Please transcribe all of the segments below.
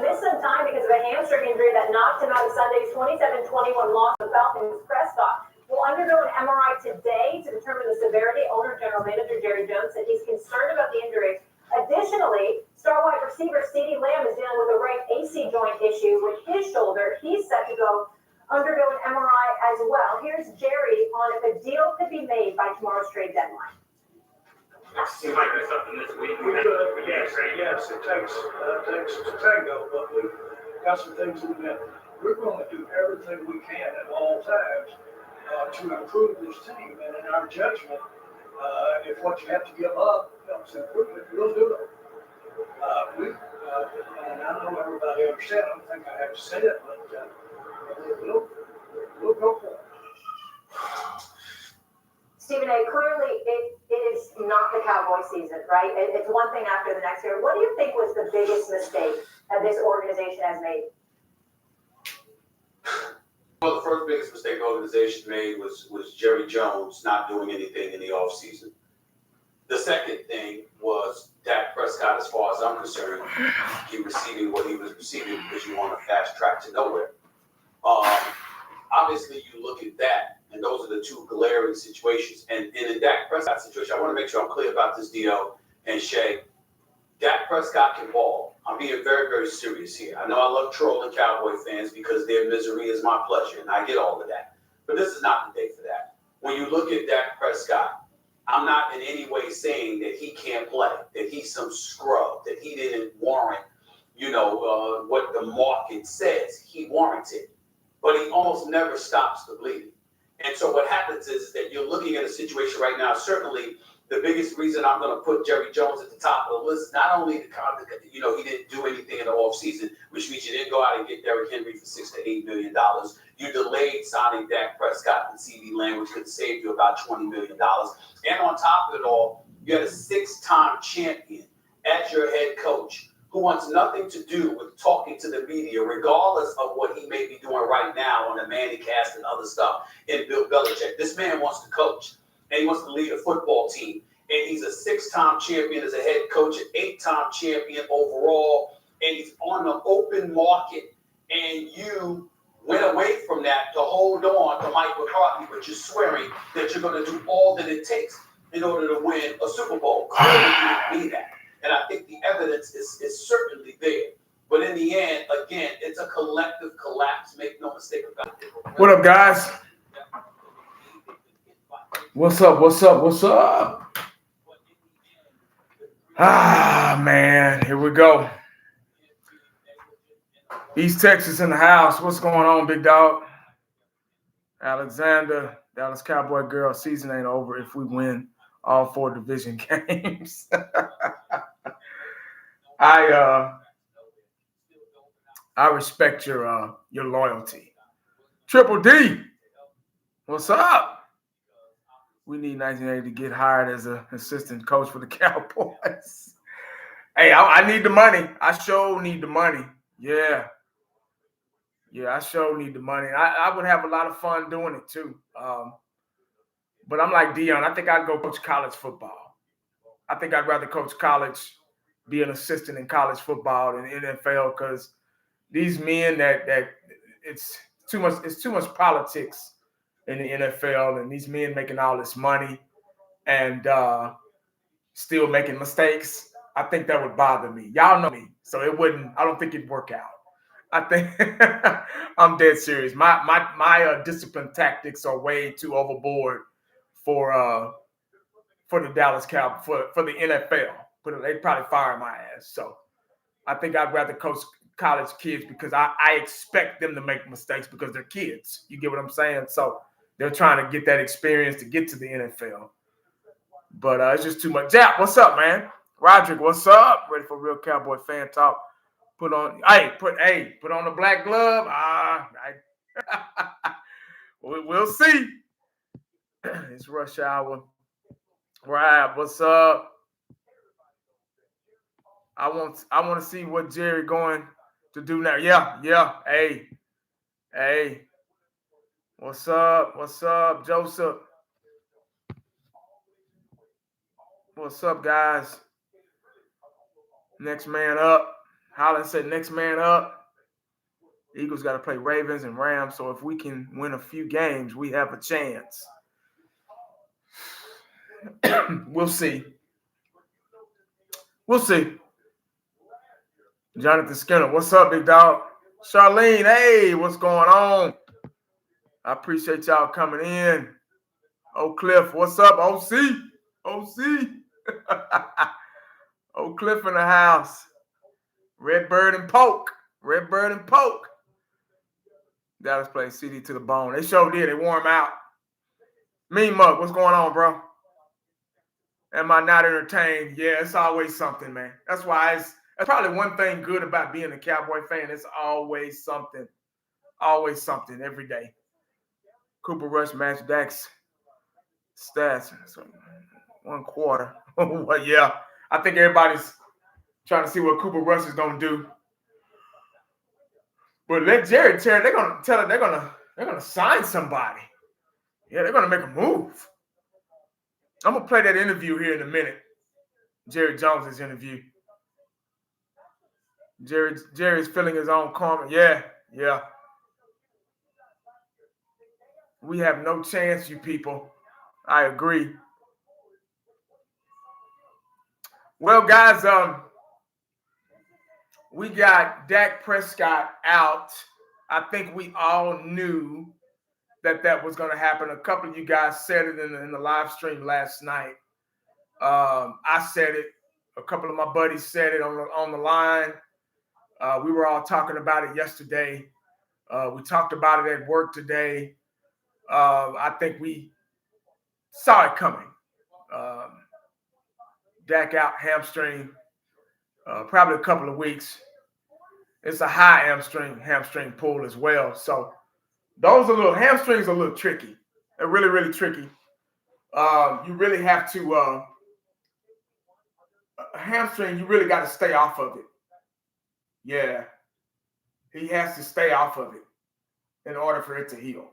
missed some time because of a hamstring injury that knocked him out of Sunday's 27-21 loss to the Falcons. Prescott will undergo an MRI today to determine the severity. Owner General Manager Jerry Jones said he's concerned about the injury. Additionally, star wide receiver CeeDee Lamb is dealing with a right AC joint issue with his shoulder. He's set to undergo an MRI as well. Here's Jerry on if a deal could be made by tomorrow's trade deadline. Seems like there's something this week. We could, yes, it takes a tango, but we've got some things that we're going to do everything we can at all times to improve this team. And in our judgment, if what you have to give up helps improve it, we'll do it. And I know everybody understands. I don't think I have to say it, but we'll go for it. Stephen A., clearly it is not the Cowboy season, right? It's one thing after the next year. What do you think was the biggest mistake that this organization has made? Well, the first biggest mistake the organization made was Jerry Jones not doing anything in the offseason. The second thing was Dak Prescott, as far as I'm concerned, he receiving what he was receiving because you want to fast track to nowhere. Obviously, you look at that, and those are the two glaring situations. And in the Dak Prescott situation, I want to make sure I'm clear about this, Dio and Shay. Dak Prescott can ball. I'm being very, very serious here. I know I love trolling Cowboy fans because their misery is my pleasure, and I get all of that. But this is not the day for that. When you look at Dak Prescott, I'm not in any way saying that he can't play, that he's some scrub, that he didn't warrant, what the market says he warranted. But he almost never stops the bleeding. And so what happens is that you're looking at a situation right now. Certainly, the biggest reason I'm going to put Jerry Jones at the top of the list, not only he didn't do anything in the offseason, which means you didn't go out and get Derrick Henry for $6 to $8 million. You delayed signing Dak Prescott and CeeDee Lamb, which could save you about $20 million. And on top of it all, you had a 6-time champion as your head coach who wants nothing to do with talking to the media, regardless of what he may be doing right now on the MannyCast and other stuff in Bill Belichick. This man wants to coach, and he wants to lead a football team. And he's a 6-time champion as a head coach, an 8-time champion overall, and he's on the open market. And you went away from that to hold on to Mike McCarthy, but you're swearing that you're going to do all that it takes in order to win a Super Bowl. Clearly, you didn't mean that. And I think the evidence is certainly there. But in the end, again, it's a collective collapse. Make no mistake about it. What up, guys? What's up? Ah, man, here we go. East Texas in the house. What's going on, big dog? Alexander, Dallas Cowboy girl, season ain't over if we win all 4 division games. I respect your loyalty. Triple D, what's up? We need 1980 to get hired as an assistant coach for the Cowboys. Hey, I need the money. I sure need the money. Yeah, I sure need the money. I would have a lot of fun doing it too. But I'm like Dion. I think I'd go coach college football. I think I'd rather coach college, be an assistant in college football than NFL, because these men that it's too much politics in the NFL, and these men making all this money and still making mistakes. I think that would bother me. Y'all know me, so I don't think it'd work out. I think I'm dead serious. My discipline tactics are way too overboard for the Dallas Cowboys, for the NFL. They'd probably fire my ass. So I think I'd rather coach college kids because I expect them to make mistakes because they're kids. You get what I'm saying? So they're trying to get that experience to get to the NFL. But it's just too much. Jap, what's up, man? Roderick, what's up? Ready for real Cowboy fan talk. Put on the black glove. We'll see. It's rush hour. Right, what's up? I want to see what Jerry going to do now. Yeah. Hey. What's up, Joseph? What's up, guys? Next man up. Holland said next man up. Eagles got to play Ravens and Rams. So if we can win a few games, we have a chance. We'll see. We'll see. Jonathan Skinner, what's up, big dog? Charlene, hey, what's going on? I appreciate y'all coming in. Oak Cliff, what's up, OC? OC. Oak Cliff in the house. Redbird and Poke. Redbird and Poke. Dallas playing CD to the bone. They sure did. They wore him out. Mean Mug, what's going on, bro? Am I not entertained? Yeah, it's always something, man. That's why that's probably one thing good about being a Cowboy fan. It's always something. Always something every day. Cooper Rush match Dak's stats. So 1 quarter. Well, yeah. I think everybody's trying to see what Cooper Rush is gonna do. But let Jerry tell. They're gonna tell it. They're gonna sign somebody. Yeah, they're gonna make a move. I'm gonna play that interview here in a minute. Jerry Jones's interview. Jerry's feeling his own karma. Yeah. We have no chance, you people. I agree. Well, guys, we got Dak Prescott out. I think we all knew that was going to happen. A couple of you guys said it in the live stream last night. I said it. A couple of my buddies said it on the line. We were all talking about it yesterday. We talked about it at work today. I think we saw it coming. Dak out, hamstring, probably a couple of weeks. It's a high hamstring pull as well. So hamstrings are a little tricky. They're really, really tricky. You really have to, a hamstring, you really got to stay off of it. Yeah. He has to stay off of it in order for it to heal.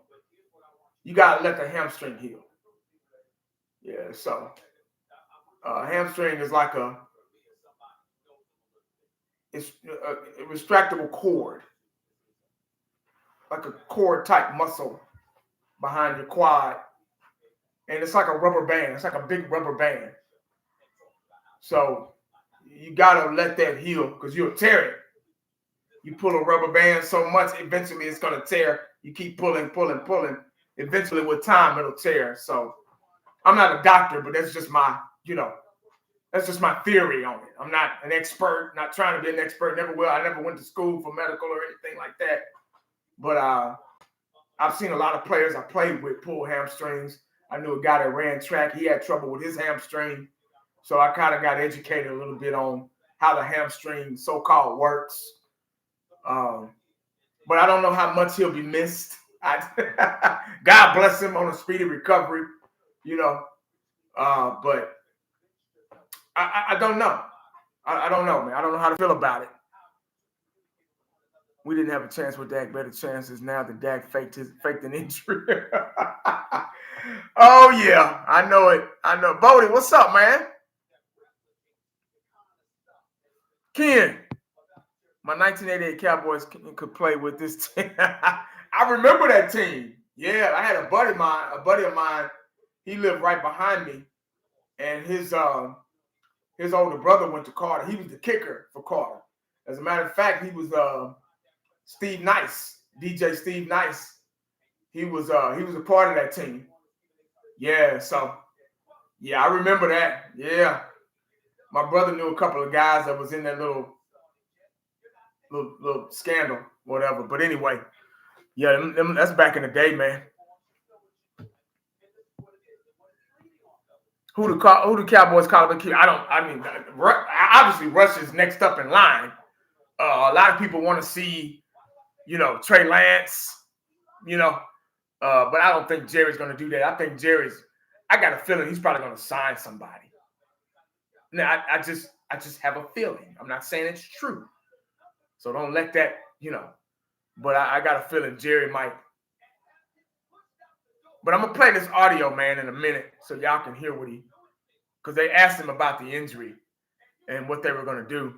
You got to let the hamstring heal. Yeah, so hamstring is like it's a retractable cord, like a cord type muscle behind your quad. And it's like a rubber band. It's like a big rubber band. So you got to let that heal because you'll tear it. You pull a rubber band so much, eventually it's going to tear. You keep pulling. Eventually with time, it'll tear. So I'm not a doctor, but that's just my, that's just my theory on it. I'm not an expert, not trying to be an expert, never will. I never went to school for medical or anything like that. But I've seen a lot of players I played with pull hamstrings. I knew a guy that ran track. He had trouble with his hamstring. So I kind of got educated a little bit on how the hamstring so-called works. But I don't know how much he'll be missed. God bless him on a speedy recovery, but I don't know. I don't know, man. I don't know how to feel about it. We didn't have a chance with Dak. Better chances now that Dak faked an injury. Oh, yeah. I know it. I know. Bodie, what's up, man? Ken, my 1988 Cowboys could play with this team. I remember that team. Yeah, I had a buddy of mine. He lived right behind me, and his older brother went to Carter. He was the kicker for Carter. As a matter of fact, he was Steve Nice, DJ Steve Nice. He was a part of that team. Yeah, so yeah, I remember that. Yeah, my brother knew a couple of guys that was in that little scandal, whatever. But anyway, yeah, that's back in the day, man. Who the Cowboys call it? Obviously Rush is next up in line. A lot of people want to see, Trey Lance, but I don't think Jerry's going to do that. I think I got a feeling he's probably going to sign somebody. Now, I just have a feeling. I'm not saying it's true. So don't let that, but I got a feeling Jerry might. But I'm going to play this audio, man, in a minute so y'all can hear because they asked him about the injury and what they were going to do.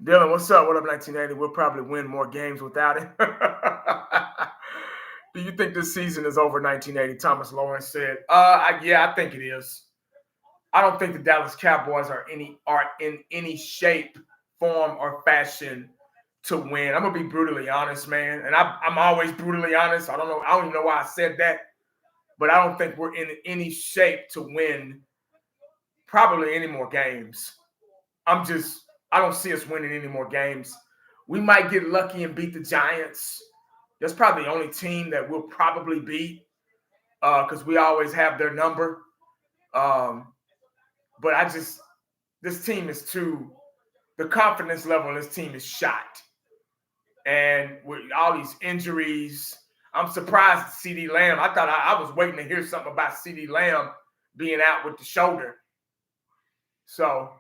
Dylan, what's up? What up, 1980? We'll probably win more games without it. Do you think this season is over, 1980? Thomas Lawrence said. Yeah, I think it is. I don't think the Dallas Cowboys are in any shape, form, or fashion to win. I'm gonna be brutally honest, man, and I'm always brutally honest. I don't even know why I said that, but I don't think we're in any shape to win probably any more games. I don't see us winning any more games. We might get lucky and beat the Giants. That's probably the only team that we'll probably beat because we always have their number. But this team is the confidence level in this team is shot. And with all these injuries, I'm surprised at CeeDee Lamb. I thought I was waiting to hear something about CeeDee Lamb being out with the shoulder. So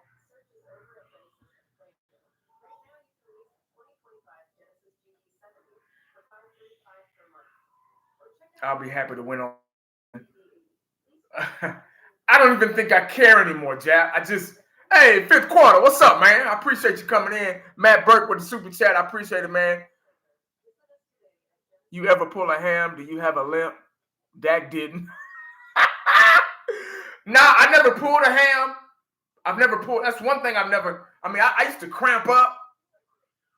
I'll be happy to win on. I don't even think I care anymore, Jap. Hey, fifth quarter, what's up, man? I appreciate you coming in. Matt Burke with the super chat. I appreciate it, man. You ever pull a ham? Do you have a limp? Dak didn't. Nah, I never pulled a ham. That's one thing I've never. I used to cramp up.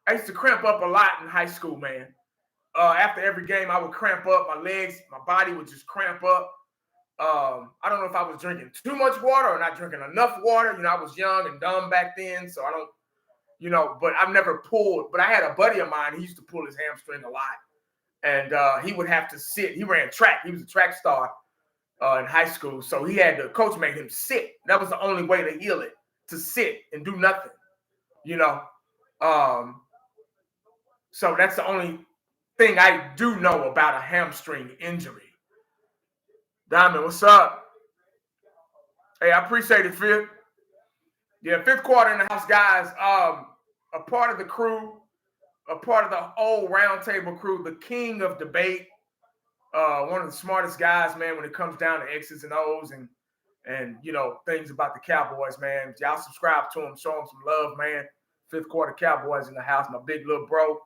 I used to cramp up a lot in high school, man. After every game, I would cramp up. My legs, my body would just cramp up. I don't know if I was drinking too much water or not drinking enough water. I was young and dumb back then, so I don't, but I've never pulled. But I had a buddy of mine, he used to pull his hamstring a lot. And he would have to sit. He ran track. He was a track star in high school. So the coach made him sit. That was the only way to heal it, to sit and do nothing, So that's the only thing I do know about a hamstring injury. Diamond, what's up? Hey, I appreciate it, Fifth. Yeah, fifth quarter in the house, guys. A part of the crew, a part of the whole roundtable crew, the king of debate, one of the smartest guys, man, when it comes down to X's and O's and things about the Cowboys, man. Y'all subscribe to him, show him some love, man. Fifth quarter Cowboys in the house, my big little bro.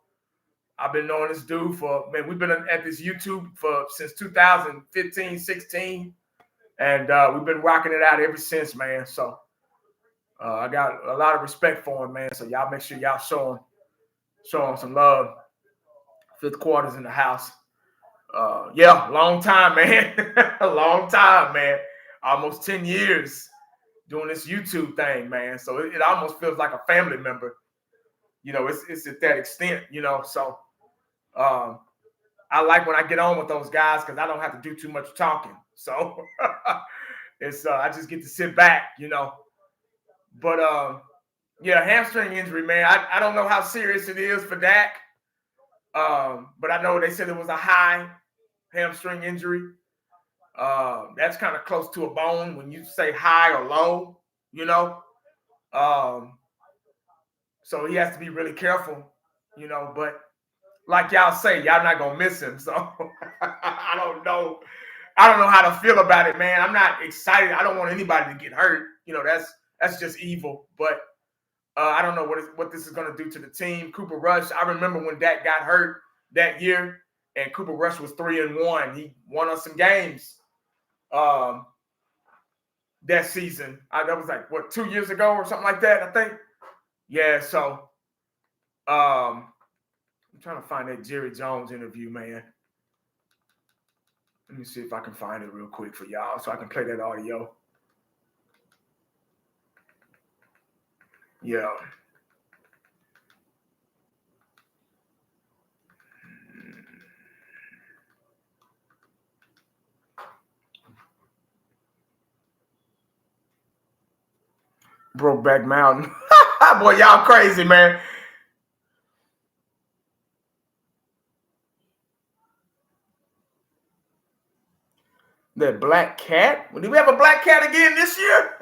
I've been knowing this dude we've been at this YouTube since 2015, 16. And we've been rocking it out ever since, man. So I got a lot of respect for him, man. So y'all make sure y'all show him some love. Fifth quarter's in the house. Long time, man. A long time, man. Almost 10 years doing this YouTube thing, man. So it almost feels like a family member. It's at that extent, So I like when I get on with those guys because I don't have to do too much talking. So I just get to sit back, But hamstring injury, man. I don't know how serious it is for Dak. But I know they said it was a high hamstring injury. That's kind of close to a bone when you say high or low, So he has to be really careful, but like y'all say, y'all not gonna miss him. So I don't know how to feel about it, man. I'm not excited. I don't want anybody to get hurt. That's just evil. But I don't know what this is gonna do to the team. Cooper Rush. I remember when Dak got hurt that year, and Cooper Rush was 3-1. He won us some games that season. That was like 2 years ago or something like that, I think. Yeah. So I'm trying to find that Jerry Jones interview, man. Let me see if I can find it real quick for y'all so I can play that audio. Yeah. Brokeback Mountain. Boy, y'all crazy, man. That black cat? Do we have a black cat again this year?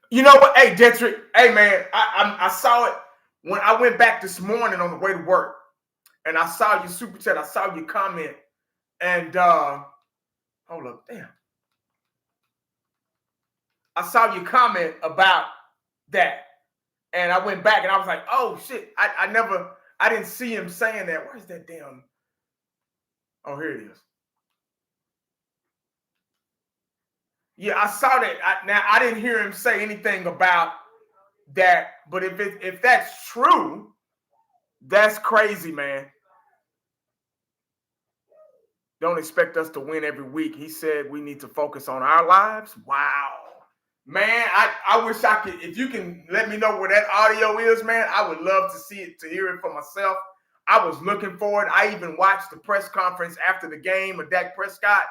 You know what? Hey, Detrick. Hey, man, I saw it when I went back this morning on the way to work. And I saw your super chat. I saw your comment. And Hold up, damn. I saw your comment about that. And I went back and I was like, oh shit. I didn't see him saying that. Where's that damn? Oh, here it is. Yeah, I saw that. Now I didn't hear him say anything about that, but if that's true, that's crazy, man. Don't expect us to win every week. He said we need to focus on our lives. Wow. Man, I wish I could. If you can let me know where that audio is, man, I would love to see it, to hear it for myself. I was looking for it. I even watched the press conference after the game of Dak Prescott,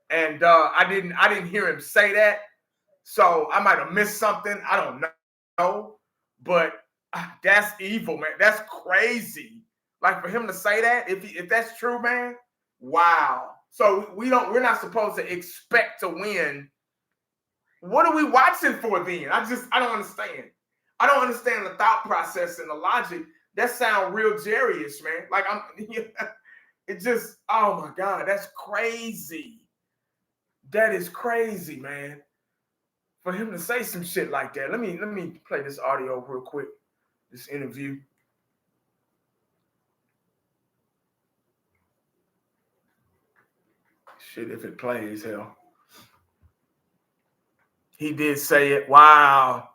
and I didn't hear him say that. So I might have missed something. I don't know. But that's evil, man. That's crazy. Like for him to say that, if that's true, man. Wow. So we're not supposed to expect to win. What are we watching for then? I don't understand. I don't understand the thought process and the logic. That sounds real Jerry-ish, man. Like it just, oh my God, that's crazy. That is crazy, man. For him to say some shit like that. Let me play this audio real quick. This interview. Shit, if it plays, hell. He did say it. Wow.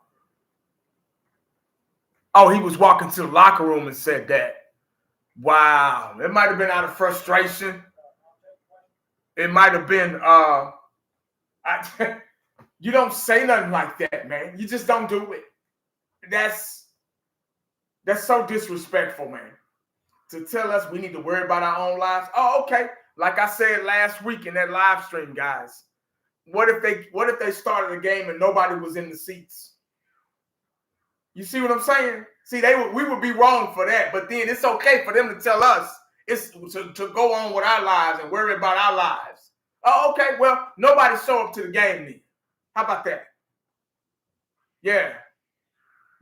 Oh, he was walking to the locker room and said that. Wow. It might have been out of frustration. It might have been you don't say nothing like that, man. You just don't do it. That's so disrespectful, man. To tell us we need to worry about our own lives. Oh, okay. Like I said last week in that live stream, guys. What if they started a game and nobody was in the seats? You see what I'm saying? See, we would be wrong for that, but then it's okay for them to tell us it's to go on with our lives and worry about our lives. Oh, okay. Well, nobody show up to the game then. How about that? Yeah.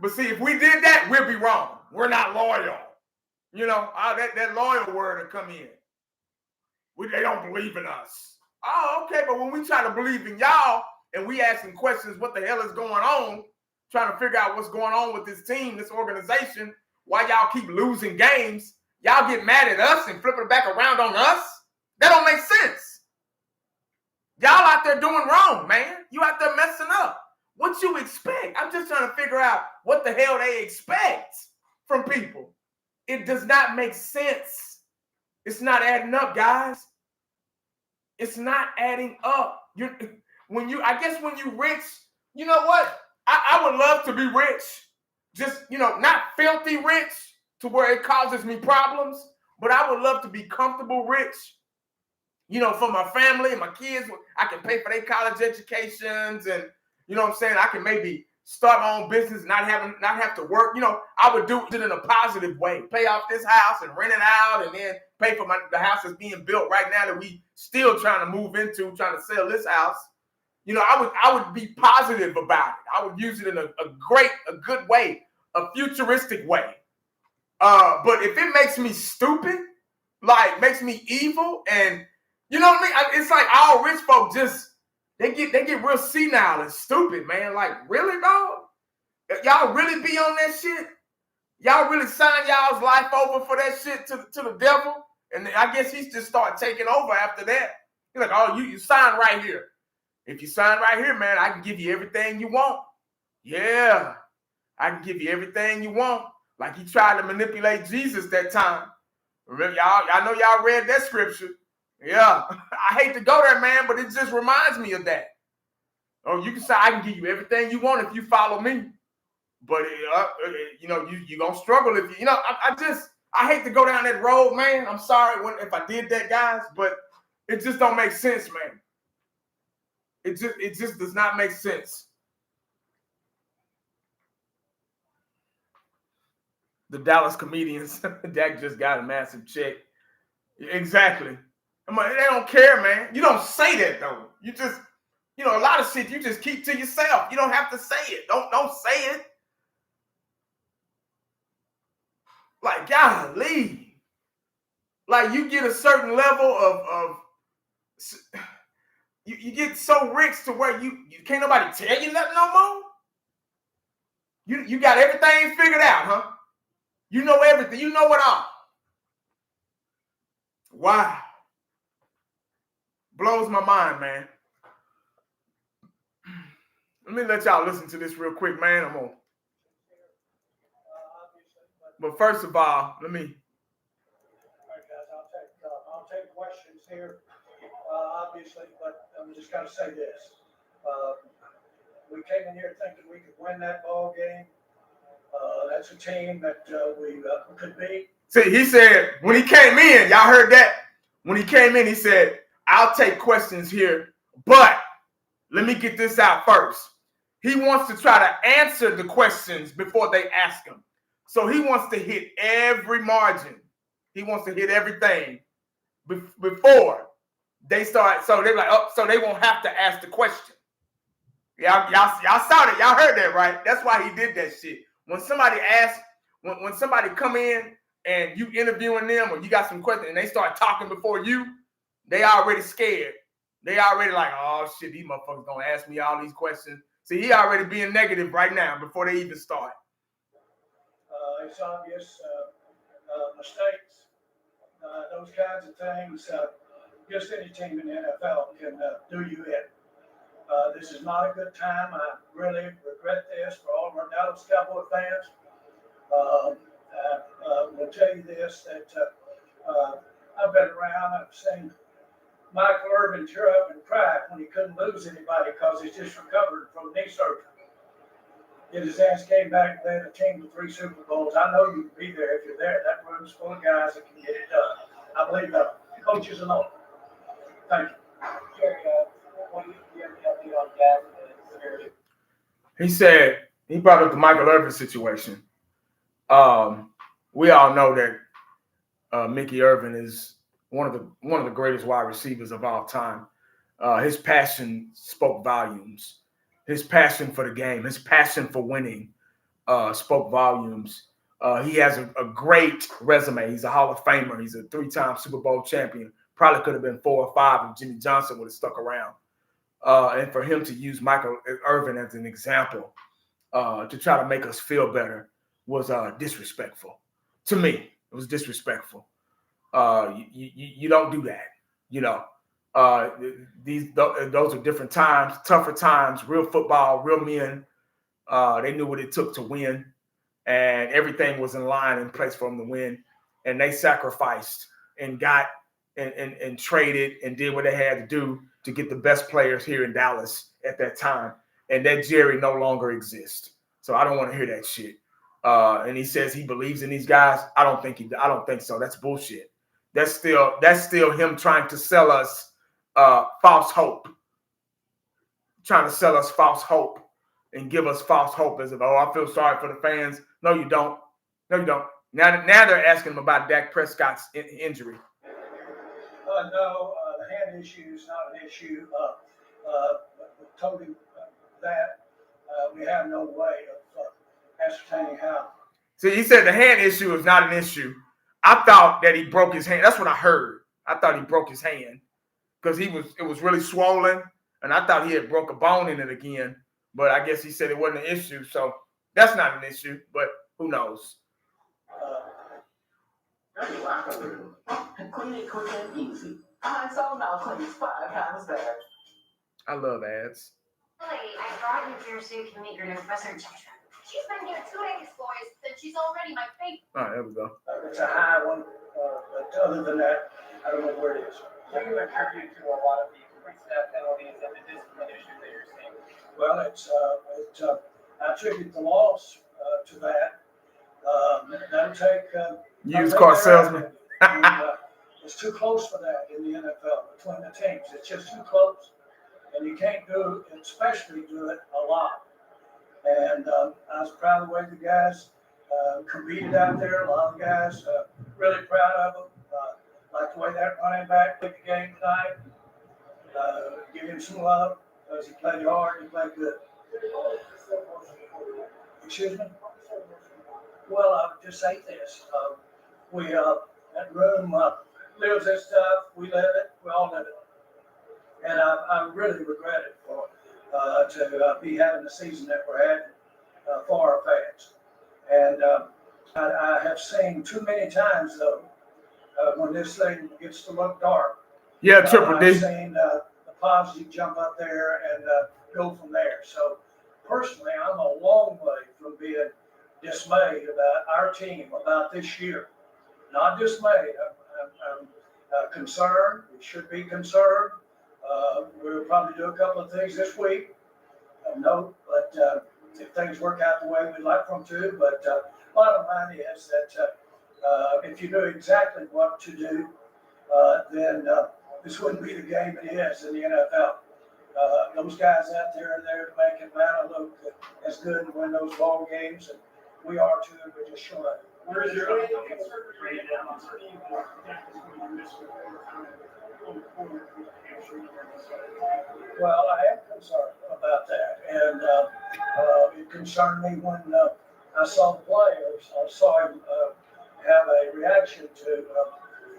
But see, if we did that, we'll be wrong. We're not loyal. You know, that loyal word will come in. They don't believe in us. Oh, okay. But when we try to believe in y'all and we asking questions, what the hell is going on? Trying to figure out what's going on with this team, this organization, why y'all keep losing games. Y'all get mad at us and flip it back around on us. That don't make sense. Y'all out there doing wrong, man. You out there messing up. What you expect? I'm just trying to figure out what the hell they expect from people. It does not make sense. It's not adding up, guys. It's not adding up. When you rich, you know what? I would love to be rich. Just, not filthy rich to where it causes me problems, but I would love to be comfortable rich. For my family and my kids, I can pay for their college educations and, you know what I'm saying? I can maybe start my own business, not have to work. I would do it in a positive way. Pay off this house and rent it out and then pay for the house that's being built right now that we still trying to move into, trying to sell this house. I would be positive about it. I would use it in a good way, a futuristic way. But if it makes me stupid, like makes me evil, and you know what I mean? It's like all rich folk they get real senile and stupid, man. Like, really, dog? Y'all really be on that shit? Y'all really sign y'all's life over for that shit to the devil? And I guess he's just start taking over after that. He's like, oh, you sign right here. If you sign right here, man, I can give you everything you want. Yeah, I can give you everything you want. Like he tried to manipulate Jesus that time. Remember, y'all know y'all read that scripture. Yeah, I hate to go there, man, but it just reminds me of that. Oh, you can say I can give you everything you want if you follow me, but you're gonna struggle if you. I hate to go down that road, man. I'm sorry if I did that, guys, but it just don't make sense, man. It just does not make sense. The Dallas comedians, Dak just got a massive check. Exactly. They don't care, man. You don't say that though. You just, a lot of shit you just keep to yourself. You don't have to say it. Don't say it. Like, golly. Like you get a certain level of You get so rich to where you can't nobody tell you nothing no more. You got everything figured out, huh? You know everything. You know it all. Wow. Blows my mind, man. Let me let y'all listen to this real quick, man. But first of all, let me. All right, guys, I'll take questions here, obviously, but I'm just gonna say this. We came in here thinking we could win that ball game. That's a team that we could beat. See, he said when he came in, y'all heard that? When he came in, he said, I'll take questions here, but let me get this out first. He wants to try to answer the questions before they ask him. So he wants to hit every margin. He wants to hit everything before they start. So they're like, oh, so they won't have to ask the question. Y'all saw that. Y'all heard that, right? That's why he did that shit. When somebody asks, when somebody come in and you interviewing them or you got some questions and they start talking before you, they already scared. They already like, oh shit, these motherfuckers gonna ask me all these questions. See, he already being negative right now before they even start. It's obvious mistakes, those kinds of things. Just any team in the NFL can do you in. This is not a good time. I really regret this for all of our Dallas Cowboy fans. I will tell you this, that I've been around, I've seen Michael Irvin tear up and cry when he couldn't lose anybody because he's just recovered from knee surgery. Yet his ass came back and led a team to 3 Super Bowls. I know you can be there if you're there. That room's full of guys that can get it done. I believe that. Coaches and all. Thank you. Jerry, what do you have any update on Dak? He said, he brought up the Michael Irvin situation. We all know that Mickey Irvin is one of the greatest wide receivers of all time. His passion spoke volumes. His passion for the game, his passion for winning spoke volumes. He has a great resume. He's a Hall of Famer. He's a 3-time Super Bowl champion. Probably could have been 4 or 5 if Jimmy Johnson would have stuck around. And for him to use Michael Irvin as an example to try to make us feel better was disrespectful. To me, it was disrespectful. You don't do that, you know. Those are different times, tougher times, real football, real men. They knew what it took to win, and everything was in line in place for them to win. And they sacrificed and got and traded and did what they had to do to get the best players here in Dallas at that time. And that Jerry no longer exists. So I don't want to hear that shit. And he says he believes in these guys. I don't think so. That's bullshit. That's still him trying to sell us false hope. Trying to sell us false hope and give us false hope as if, oh, I feel sorry for the fans. No, you don't. No, you don't. Now they're asking him about Dak Prescott's injury. No, the hand issue is not an issue. Totally that we have no way of ascertaining how. See, he said the hand issue is not an issue. I thought that he broke his hand. That's what I heard. I thought he broke his hand because it was really swollen, and I thought he had broke a bone in it again. But I guess he said it wasn't an issue, so that's not an issue. But who knows? Clean it quick and easy. Pine-Sol now cleans 5 times better. I love ads. Lily, I brought you here so you can meet your new professor, Tetra. She's been here 2 days, boys, and she's already my favorite. All right, there we go. It's a high one, but other than that, I don't know where it is. So you attribute to a lot of the pre-snap penalties and the discipline issues that you're seeing? Well, I attribute the loss to that. It doesn't take Used car salesman. It's too close for that in the NFL between the teams. It's just too close, and you can't especially do it a lot. And I was proud of the way the guys competed out there. A lot of guys really proud of them. Like the way that running back played the game tonight. Give him some love because he played hard. He played good. Excuse me? Well, I would just say this. That room lives that stuff. We live it. We all live it. And I really regret it to be having the season that we're having for our fans. And I have seen too many times, though, when this thing gets to look dark. Yeah, Triple D. I've seen the positive jump up there and go from there. So personally, I'm a long way from being dismayed about our team, about this year. Not dismayed. I'm concerned. We should be concerned. We'll probably do a couple of things this week. But if things work out the way we'd like them to. But bottom line is that if you know exactly what to do, then this wouldn't be the game it is in the NFL. Those guys out there are there to make Atlanta look as good and win those ball games, and we are too. We're just short of it. Where's your Well, I am concerned about that, and it concerned me when I saw the players. I saw him have a reaction to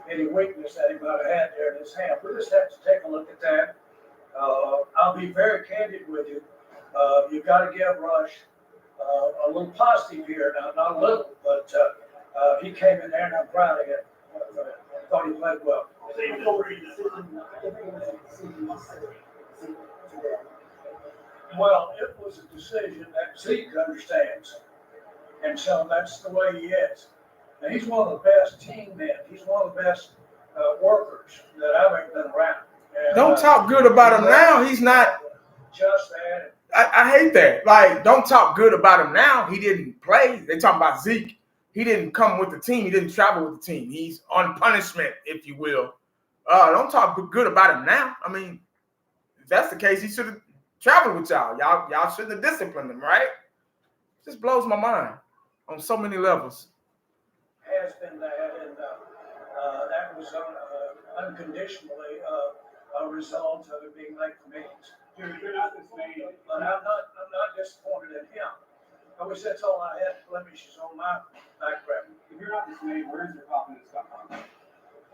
any weakness that he might have had there in his hand. We just have to take a look at that. I'll be very candid with you. You've got to give Rush a little positive here now, not a little, but he came in there and I'm proud of him. I thought he played well. Well, it was a decision that Zeke understands. And so that's the way he is. And he's one of the best team men. He's one of the best workers that I've ever been around. And, Don't talk good about him now. He's not. Just that. I hate that. Like, don't talk good about him now. He didn't play. They talking about Zeke. He didn't come with the team. He didn't travel with the team. He's on punishment, if you will. Don't talk good about him now. I mean, if that's the case, he should have traveled with y'all. Y'all shouldn't have disciplined him, right? It just blows my mind on so many levels. Has been that, and that was unconditionally a result of it being late for meetings. You're not dismayed. But I'm not disappointed in him. I wish that's all I had blemishes on my background. If you're not dismayed, where's your confidence come from?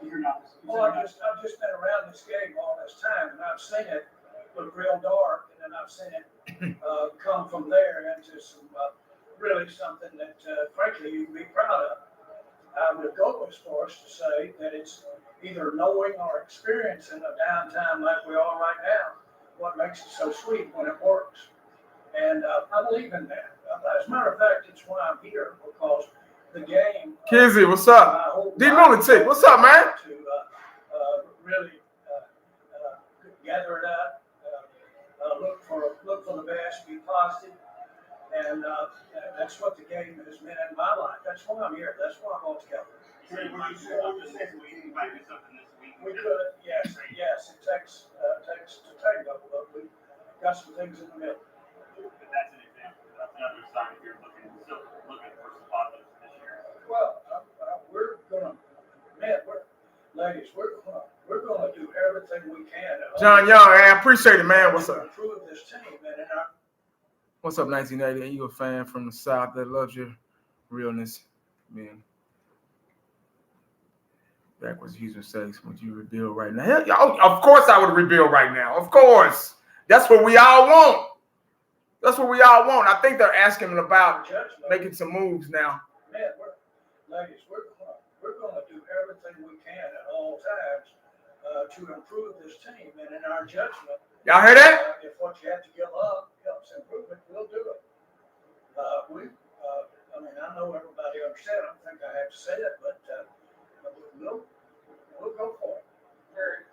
If you're not dismayed. Well, I've just been around this game all this time, and I've seen it look real dark, and then I've seen it come from there into some really something that, frankly, you can be proud of. I would go as far as to say that it's either knowing or experiencing a downtime like we are right now, what makes it so sweet when it works. And I believe in that. As a matter of fact, it's why I'm here, because the game. Kizzy, what's up? D Lunatic, what's up, man? To really gather it up, look for the best, be positive, and that's what the game has meant in my life. That's why I'm here. That's why I'm all together. We could, yes. It takes to tango, but we got some things in the middle. But that's an example. That's another sign if you're still looking for some positives this year. Well, we're gonna, ladies, we're gonna do everything we can. John Young, I appreciate it, man. What's up? Improve this team, and What's up, 1980? You a fan from the South that loves your realness, man. Backwards user mistakes. Would you rebuild right now? Hell, y'all, of course I would rebuild right now. Of course. That's what we all want. I think they're asking about making some moves now. Man, ladies, we're gonna do everything we can at all times to improve this team, and in our judgment, Y'all hear that? if what you have to give up helps improve it, we'll do it. I know everybody understands. I don't think I have to say it, but we'll go for it. Are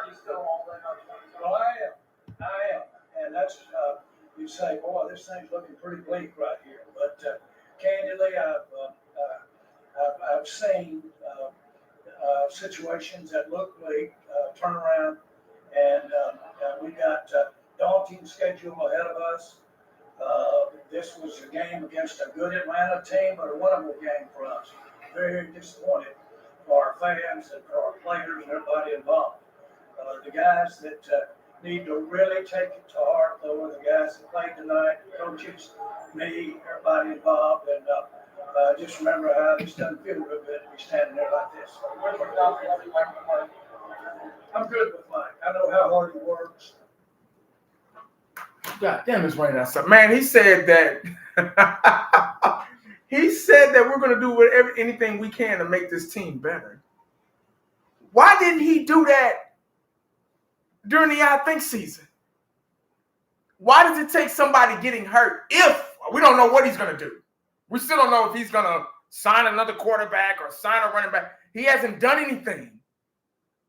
you still all in on 2020? Well, I am, and that's you say, boy, this thing's looking pretty bleak right here. But candidly, I've seen situations that look bleak turn around, and we got a daunting schedule ahead of us. This was a game against a good Atlanta team, but a winnable game for us. Very disappointed for our fans and for our players and everybody involved. The guys that need to really take it to heart, though, are the guys that played tonight, the coaches, me, everybody involved, and just remember how this doesn't feel real good to be standing there like this. I'm good with Mike. I know how hard he works. God damn, it's raining outside. Man, he said that he said that we're gonna do anything we can to make this team better. Why didn't he do that during the I Think season? Why does it take somebody getting hurt if we don't know what he's gonna do? We still don't know if he's gonna sign another quarterback or sign a running back. He hasn't done anything.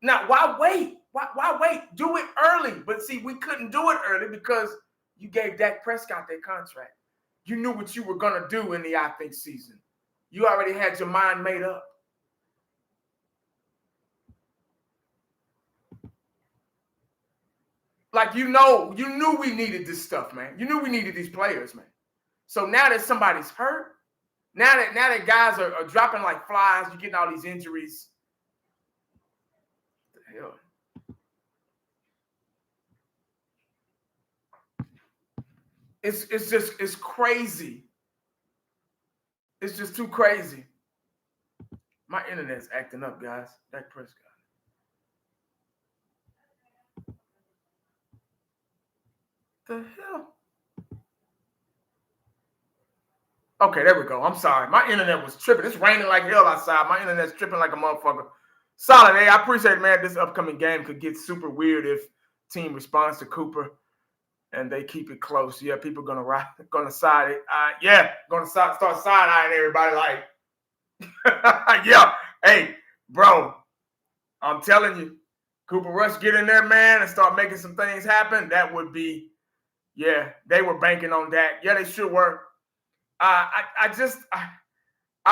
Now, why wait? Why wait? Do it early. But see, we couldn't do it early because you gave Dak Prescott that contract. You knew what you were going to do in the I Think season. You already had your mind made up. Like, you knew we needed this stuff, man. You knew we needed these players, man. So now that somebody's hurt, now that guys are dropping like flies, you're getting all these injuries. What the hell? It's crazy. It's just too crazy. My internet's acting up, guys. Dak Prescott. The hell? Okay, there we go. I'm sorry. My internet was tripping. It's raining like hell outside. My internet's tripping like a motherfucker. Solid, I appreciate it, man. This upcoming game could get super weird if team responds to Cooper and they keep it close. Yeah, people gonna side it. Gonna start side-eyeing everybody like, yeah. Hey, bro, I'm telling you, Cooper Rush get in there, man, and start making some things happen. That would be, yeah, they were banking on that. Yeah, they sure were. I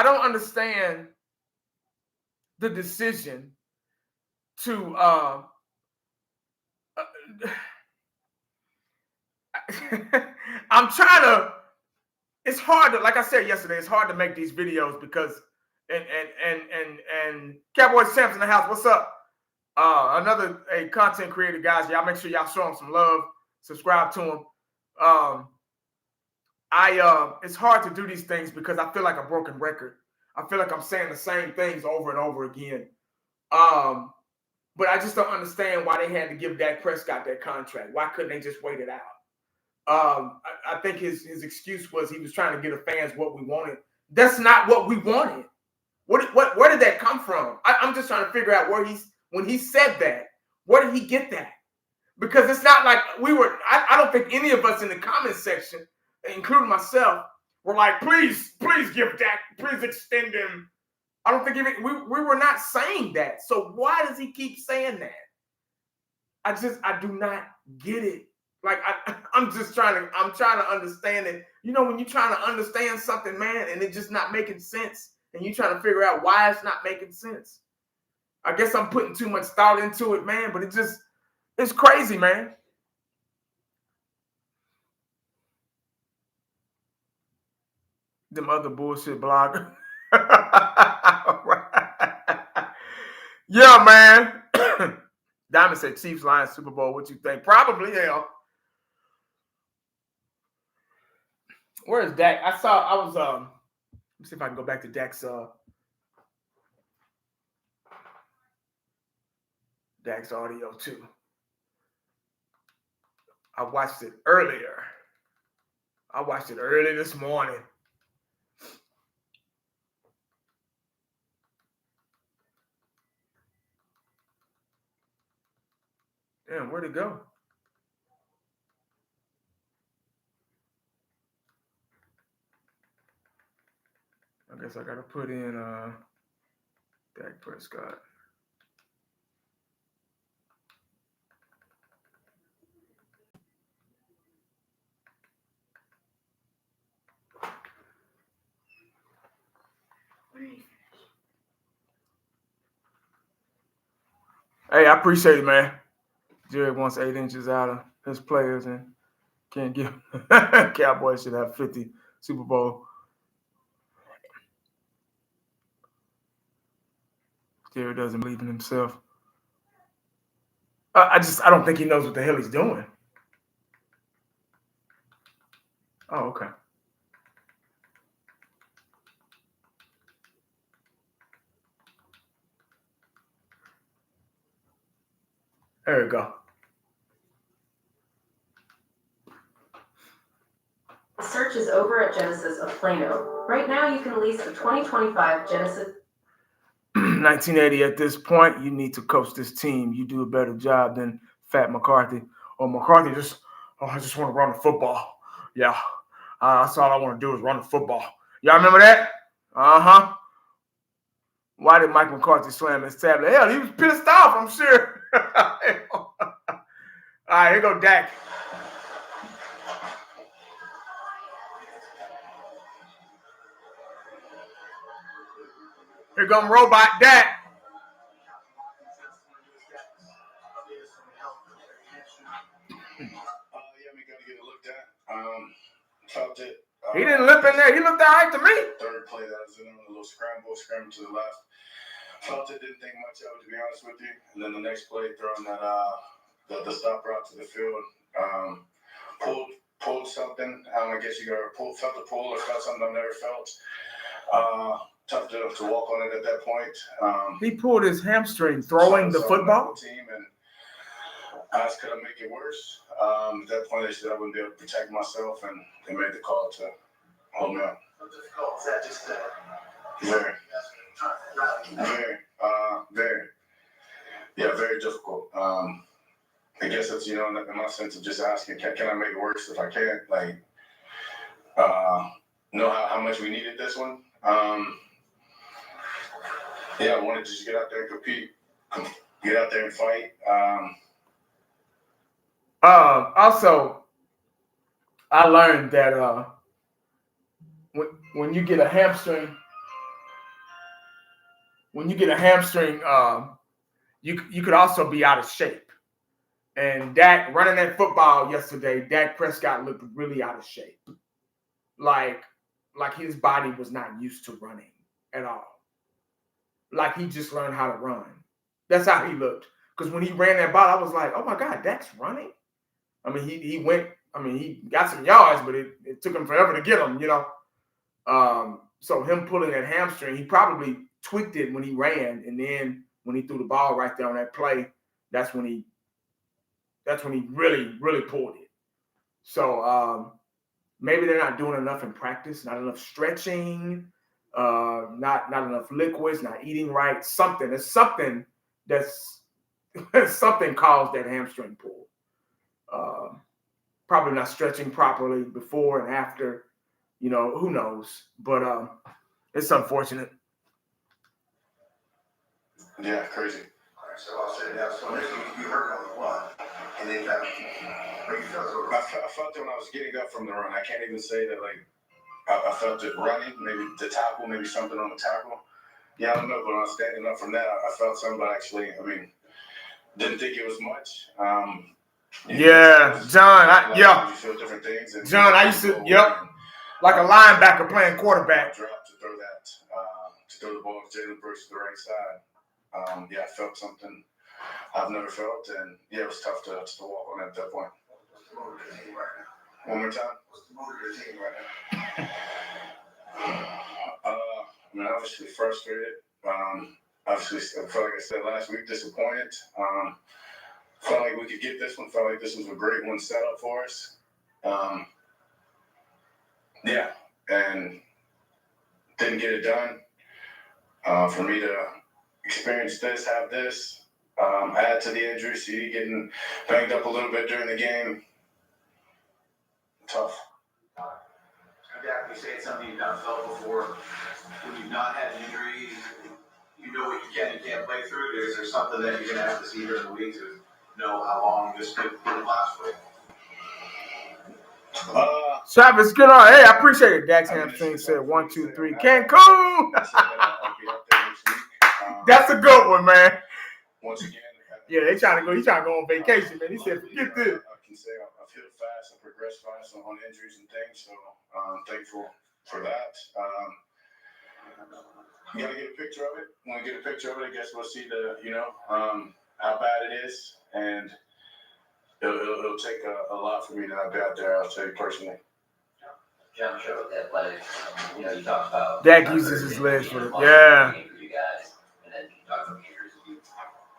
don't understand the decision to I'm trying to, it's hard to, like I said yesterday, it's hard to make these videos because and Cowboys champs in the house. What's up? Another content creator, guys. Y'all make sure y'all show him some love. Subscribe to him. It's hard to do these things because I feel like a broken record. I feel like I'm saying the same things over and over again. But I just don't understand why they had to give Dak Prescott that contract. Why couldn't they just wait it out? I think his excuse was he was trying to give the fans what we wanted. That's not what we wanted. Where did that come from? I'm just trying to figure out when he said that, where did he get that? Because it's not like I don't think any of us in the comment section, including myself, were like, please give Dak, please extend him. I don't think we were not saying that. So why does he keep saying that? I do not get it. Like I'm trying to understand it. You know, when you're trying to understand something, man, and it's just not making sense, and you're trying to figure out why it's not making sense. I guess I'm putting too much thought into it, man, but it's crazy, man. Them other bullshit bloggers. Yeah, man. Diamond said Chiefs Lions Super Bowl. What you think? Probably, hell. Where is Dak? Let me see if I can go back to Dak's audio too. I watched it earlier. I watched it early this morning. Damn, where'd it go? I guess I gotta put in Dak Prescott. Hey, I appreciate it, man. Jerry wants 8 inches out of his players and can't give. Cowboys should have 50 Super Bowl. Jerry doesn't believe in himself. I don't think he knows what the hell he's doing. Oh, okay. There we go. The search is over at Genesis of Plano. Right now, you can lease a 2025 Genesis. 1980. At this point, you need to coach this team. You do a better job than Fat McCarthy. Or McCarthy I just want to run the football. Yeah, that's all I want to do is run the football. Y'all remember that? Uh-huh. Why did Mike McCarthy slam his tablet? Hell, he was pissed off, I'm sure. All right, here go Dak. Here come Robot Dak. Felt it. He didn't limp in there. He looked all right to me. Third play that was in a little scramble to the left. Felt it, didn't think much of it, to be honest with you. And then the next play, throwing that the stop route to the field, pulled something. I guess you felt the pull or felt something I've never felt. Tough to walk on it at that point. He pulled his hamstring throwing the football. Team and asked could I make it worse. At that point, they said I wouldn't be able to protect myself, and they made the call to hold me up. How difficult is that? Just very difficult. I guess it's, in my sense of just asking, can I make it worse if I can't? Like, know how much we needed this one. I wanted to just get out there and compete, get out there and fight. Also, I learned that when you get a hamstring, you could also be out of shape. And Dak running that football yesterday, Dak Prescott looked really out of shape. Like his body was not used to running at all. Like he just learned how to run. That's how he looked. Because when he ran that ball, I was like, oh my God, Dak's running? I mean, he went, he got some yards, but it took him forever to get them, So him pulling that hamstring, he probably tweaked it when he ran. And then when he threw the ball right there on that play, that's when he really, really pulled it. So maybe they're not doing enough in practice, not enough stretching, not enough liquids, not eating right. There's something something caused that hamstring pull. Probably not stretching properly before and after, who knows? But it's unfortunate. Yeah, crazy. All right, so I'll say that. So you heard on the one, and then I felt it when I was getting up from the run. I can't even say that I felt it running, maybe the tackle, maybe something on the tackle. Yeah, I don't know, but when I was standing up from that, I felt something, but actually, didn't think it was much. John, you feel different things. And John, I used to, like a linebacker playing quarterback. Drop to throw the ball to Jalen Brooks to the right side. I felt something I've never felt, and it was tough to walk on at that point. What's the mood of the team right now? One more time. What's the mood of the team right now? Obviously frustrated. Obviously, felt like I said last week, disappointed. Felt like we could get this one. Felt like this was a great one set up for us. And didn't get it done. For me to experience this, have this, add to the injury, CD getting banged up a little bit during the game. Tough. Dak, you say it's something you've not felt before. When you've not had an injury, you know what you can and can't play through. Is there something that you're going to have to see during the week to know how long this could last for? Travis, good on. Hey, I appreciate it. Dak's hamstring said 1, 2, 3. Cancun. That's a good one, man. Once again, He's trying to go on vacation, man. He said, forget this. I can say I've healed fast, I've progressed fast on injuries and things, so I'm thankful for that. You gotta get a picture of it. When we get a picture of it, I guess we'll see how bad it is, and it'll take a lot for me to not be out there. I'll tell you personally. John showed athletic. You talked about Dak uses his legs for it. You guys, and then you talked about injuries.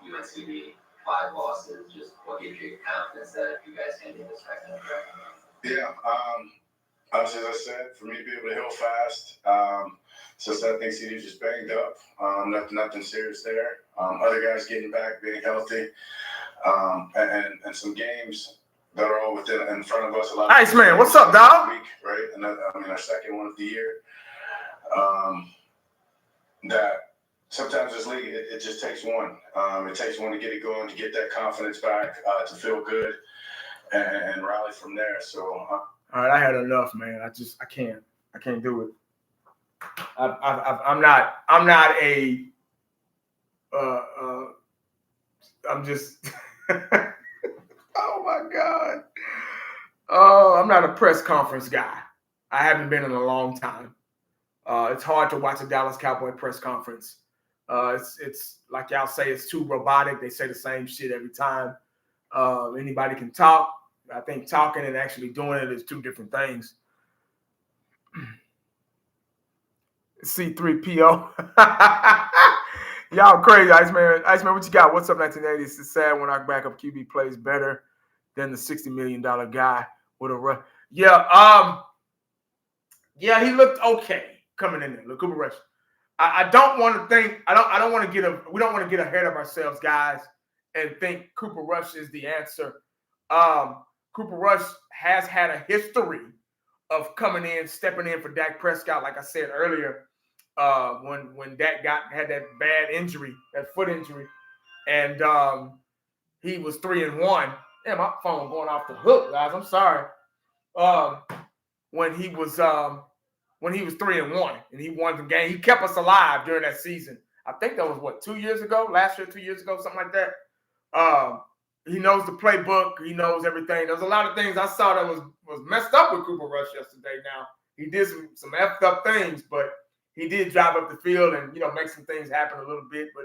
UNCD 5 losses. Just what gives you confidence that you guys can do this back in the track? Yeah, obviously, as I said, for me to be able to heal fast, since I think CD's just banged up, nothing serious there. Other guys getting back, being healthy, and some games that are all in front of us. A lot. Nice, man. What's up, dog? Week, right? And our second one of the year. That sometimes this league, it just takes one. It takes one to get it going, to get that confidence back, to feel good, and rally from there. So. All right, I had enough, man. I can't do it. I'm not a. I'm just. Oh my God. Oh, I'm not a press conference guy. I haven't been in a long time. It's hard to watch a Dallas Cowboy press conference. It's like y'all say, it's too robotic. They say the same shit every time. Anybody can talk. I think talking and actually doing it is two different things. C3PO. Y'all crazy, Iceman. Iceman, what you got? What's up, 1980s? It's sad when our backup QB plays better than the $60 million guy with a run. Yeah, yeah, he looked okay coming in there. Look, Cooper Rush. I don't want to think. We don't want to get ahead of ourselves, guys, and think Cooper Rush is the answer. Cooper Rush has had a history of coming in, stepping in for Dak Prescott, like I said earlier, when Dak had that bad injury, that foot injury, and he was 3-1. Yeah, my phone going off the hook, guys. I'm sorry. When he was 3-1 and he won the game, he kept us alive during that season. I think that was 2 years ago, last year, 2 years ago, something like that. He knows the playbook. He knows everything. There's a lot of things I saw that was messed up with Cooper Rush yesterday. Now, he did some effed up things, but he did drive up the field and, make some things happen a little bit. But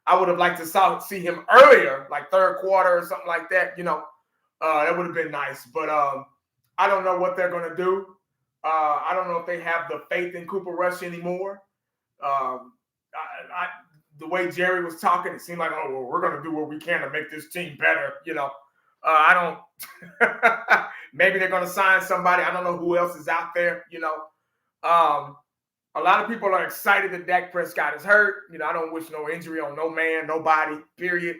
I would have liked to see him earlier, like third quarter or something like that. That would have been nice. But I don't know what they're going to do. I don't know if they have the faith in Cooper Rush anymore. The way Jerry was talking, it seemed like, oh, well, we're going to do what we can to make this team better. I don't. Maybe they're going to sign somebody. I don't know who else is out there. A lot of people are excited that Dak Prescott is hurt. I don't wish no injury on no man, nobody, period.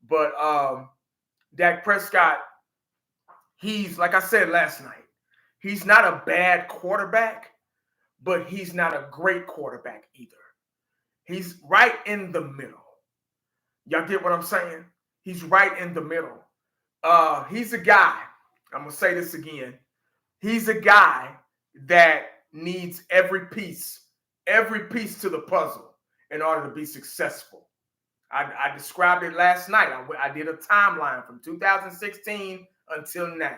But Dak Prescott, he's, like I said last night, he's not a bad quarterback, but he's not a great quarterback either. He's right in the middle. Y'all get what I'm saying? He's right in the middle. He's a guy, I'm going to say this again. He's a guy that needs every piece to the puzzle in order to be successful. I described it last night. I did a timeline from 2016 until now.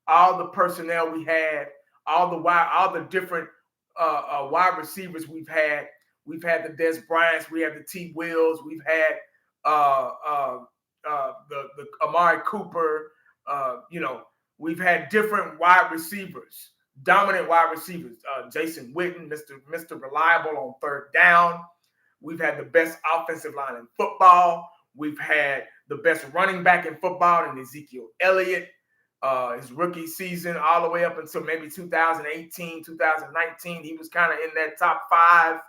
All the personnel we had, all the different wide receivers we've had. We've had the Des Bryants, we have the T. Wills, we've had the Amari Cooper. We've had different wide receivers, dominant wide receivers. Jason Witten, Mr. Reliable on third down. We've had the best offensive line in football. We've had the best running back in football in Ezekiel Elliott. His rookie season all the way up until maybe 2018, 2019, he was kind of in that top 5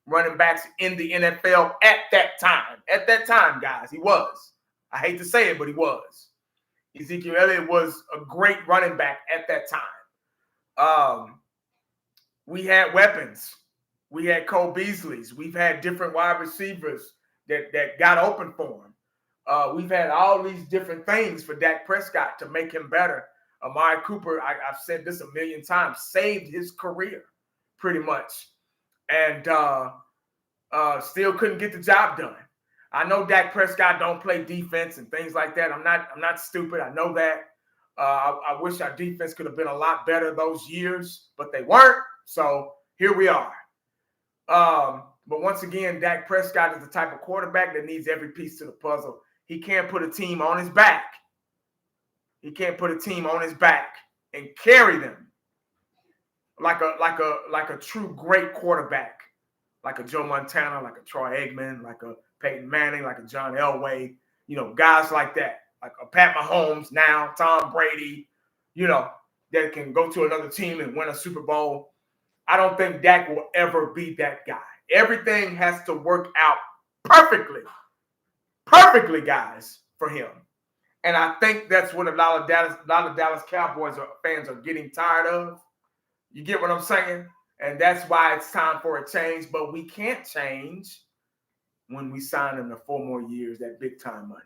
running backs in the NFL at that time. At that time, guys, he was. I hate to say it, but he was. Ezekiel Elliott was a great running back at that time. We had weapons. We had Cole Beasley's. We've had different wide receivers that got open for him. We've had all these different things for Dak Prescott to make him better. Amari Cooper, I've said this a million times, saved his career pretty much. And still couldn't get the job done. I know Dak Prescott don't play defense and things like that. I'm not stupid. I know that. I wish our defense could have been a lot better those years, but they weren't. So here we are. But once again, Dak Prescott is the type of quarterback that needs every piece to the puzzle. He can't put a team on his back. He can't put a team on his back and carry them like a true great quarterback, like a Joe Montana, like a Troy Aikman, like a Peyton Manning, like a John Elway, guys like that. like a Pat Mahomes now, Tom Brady, that can go to another team and win a Super Bowl. I don't think Dak will ever be that guy. Everything has to work out perfectly, guys, for him. And I think that's what a lot of Dallas Cowboys fans are getting tired of. You get what I'm saying? And that's why it's time for a change. But we can't change when we sign him to 4 more years, that big time money.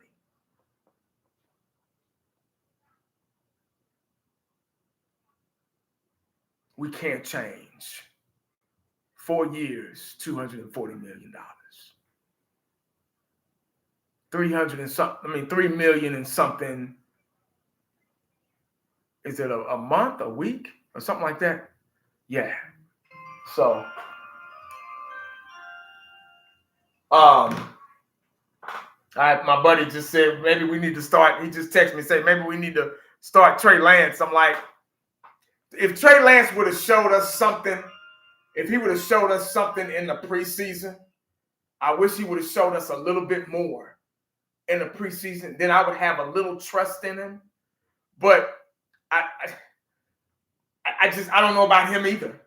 We can't change. 4 years, $240 million. 300 and something. I mean, 3 million and something. Is it a month, a week, or something like that? Yeah. So, my buddy just said maybe we need to start. He just texted me and said maybe we need to start Trey Lance. I'm like, if Trey Lance would have showed us something, if he would have showed us something in the preseason, I wish he would have showed us a little bit more in the preseason. Then I would have a little trust in him. But I don't know about him either.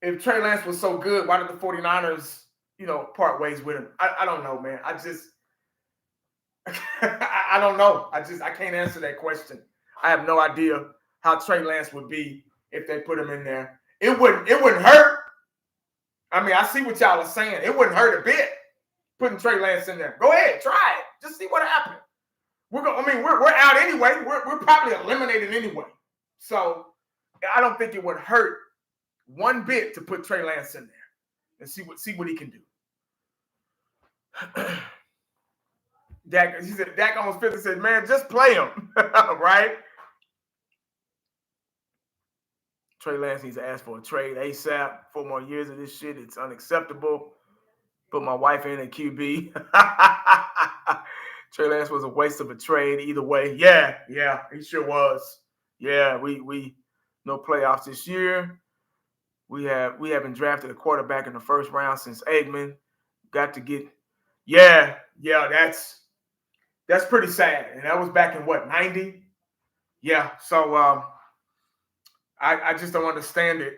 If Trey Lance was so good, why did the 49ers, part ways with him? I don't know, man. I don't know. I can't answer that question. I have no idea how Trey Lance would be if they put him in there. It wouldn't hurt. I mean, I see what y'all are saying. It wouldn't hurt a bit putting Trey Lance in there. Go ahead, try it. Just see what happens. We're out anyway. We're probably eliminated anyway. So I don't think it would hurt one bit to put Trey Lance in there and see what he can do. Dak almost 50 said, man, just play him. Right? Trey Lance needs to ask for a trade ASAP. 4 more years of this shit. It's unacceptable. Put my wife in at QB. Trey Lance was a waste of a trade either way. Yeah, he sure was. Yeah, we no playoffs this year. We haven't drafted a quarterback in the first round since Eggman. Got to get that's pretty sad. And that was back in what, 90? Yeah, so I just don't understand it.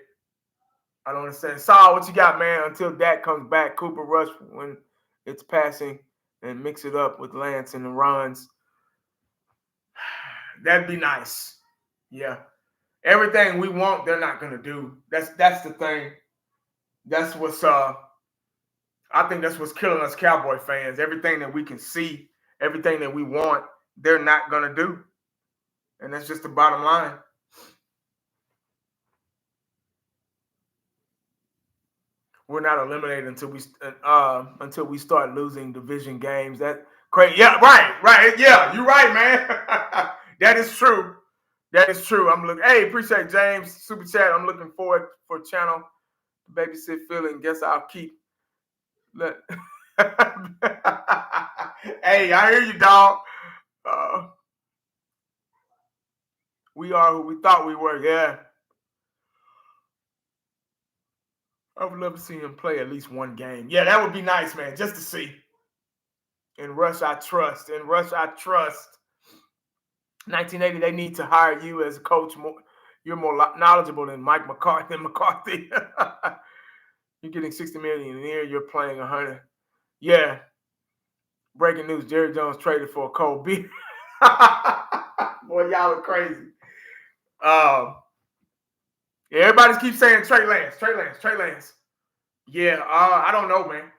I don't understand. Saul, what you got, man? Until Dak comes back, Cooper Rush when it's passing and mix it up with Lance and the runs. That'd be nice. Yeah. Everything we want, they're not going to do. That's the thing. That's what's I think that's what's killing us Cowboy fans. Everything that we can see, everything that we want, they're not going to do. And that's just the bottom line. We're not eliminated until we start losing division games. That crazy. Yeah, right. Yeah, you're right, man. That is true. I'm looking. Hey, appreciate James super chat. I'm looking forward for channel babysit feeling. Guess I'll keep. Hey, I hear you, dog. We are who we thought we were. Yeah. I would love to see him play at least one game. Yeah, that would be nice, man, just to see. In Rush, I trust. 1980, they need to hire you as a coach. You're more knowledgeable than Mike McCarthy. You're getting $60 million a year. You're playing $100. Yeah. Breaking news: Jerry Jones traded for Cowbys. Boy, y'all are crazy. Everybody keeps saying Trey Lance. Yeah, I don't know, man.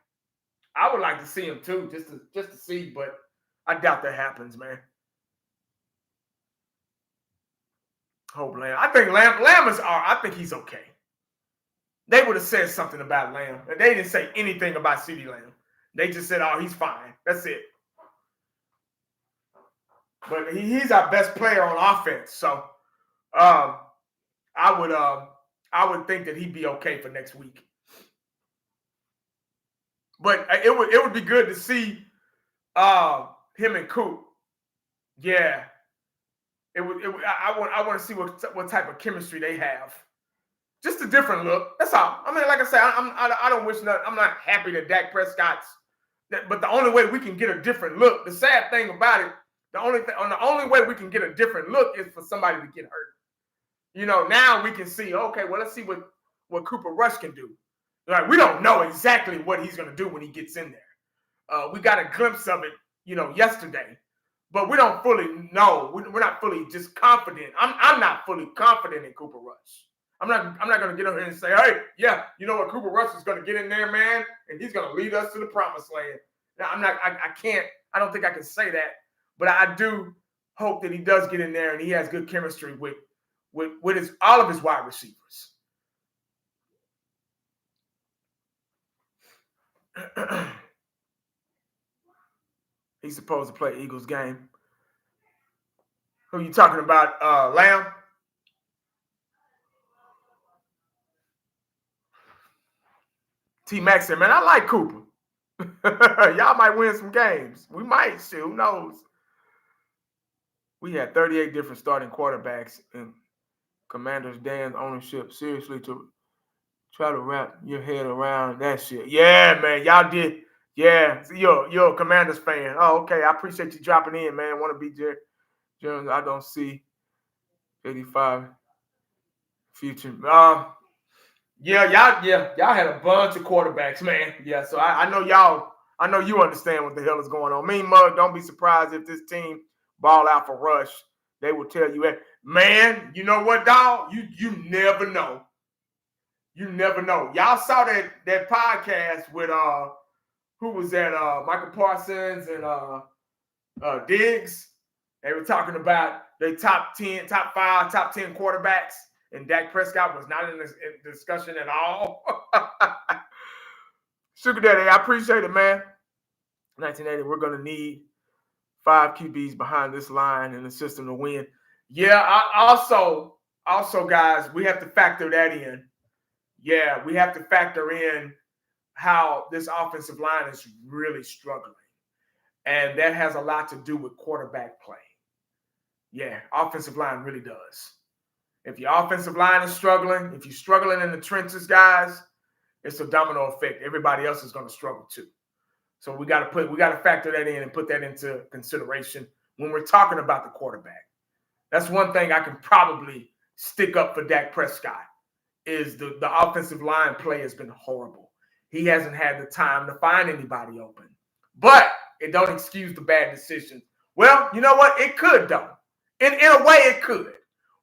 I would like to see him too, just to see, but I doubt that happens, man. Hope Lamb. I think Lamb is. I think he's okay. They would have said something about Lamb. They didn't say anything about CeeDee Lamb. They just said, "Oh, he's fine." That's it. But he's our best player on offense, so I would think that he'd be okay for next week. But it would be good to see him and Coop. Yeah. I want to see what type of chemistry they have. Just a different look. That's all. I mean, like I said, I don't wish nothing. I'm not happy that Dak Prescott's But the only way we can get a different look, the sad thing about it, the only way we can get a different look is for somebody to get hurt. You know, now we can see, okay, well, let's see what Cooper Rush can do. Like, we don't know exactly what he's going to do when he gets in there. We got a glimpse of it, you know, yesterday, but we don't fully know. We're not fully just confident. I'm not fully confident in Cooper Rush. I'm not going to get over here and say, hey, yeah, you know what, Cooper Rush is going to get in there, man, and he's going to lead us to the promised land. Now, I don't think I can say that, but I do hope that he does get in there and he has good chemistry with all of his wide receivers. He's supposed to play Eagles game. Who you talking about, Lamb? T-Max said, man, I like Cooper. Y'all might win some games. We might, shit, who knows? We had 38 different starting quarterbacks and Commanders Dan's ownership seriously to try to wrap your head around that shit. Yeah, man, y'all did. Yeah, so you're a Commanders fan. Oh, okay. I appreciate you dropping in, man. Want to be Jerry Jones? I don't see 85 future. Y'all had a bunch of quarterbacks, man. Yeah, so I know y'all. I know you understand what the hell is going on. Mean Mug, don't be surprised if this team ball out for Rush. They will tell you, man, you know what, dog? You never know. You never know. Y'all saw that podcast with who was that? Michael Parsons and Diggs. They were talking about their top 10, top 5, top 10 quarterbacks, and Dak Prescott was not in this discussion at all. Sugar Daddy, I appreciate it, man. 1980, we're going to need 5 QBs behind this line in the system to win. Yeah, also, guys, we have to factor that in. Yeah, we have to factor in how this offensive line is really struggling. And that has a lot to do with quarterback play. Yeah, offensive line really does. If your offensive line is struggling, if you're struggling in the trenches, guys, it's a domino effect. Everybody else is going to struggle too. So we got to factor that in and put that into consideration when we're talking about the quarterback. That's one thing I can probably stick up for Dak Prescott is the offensive line play has been horrible. He hasn't had the time to find anybody open. But it don't excuse the bad decisions. Well, you know what? It could, though. In a way, it could.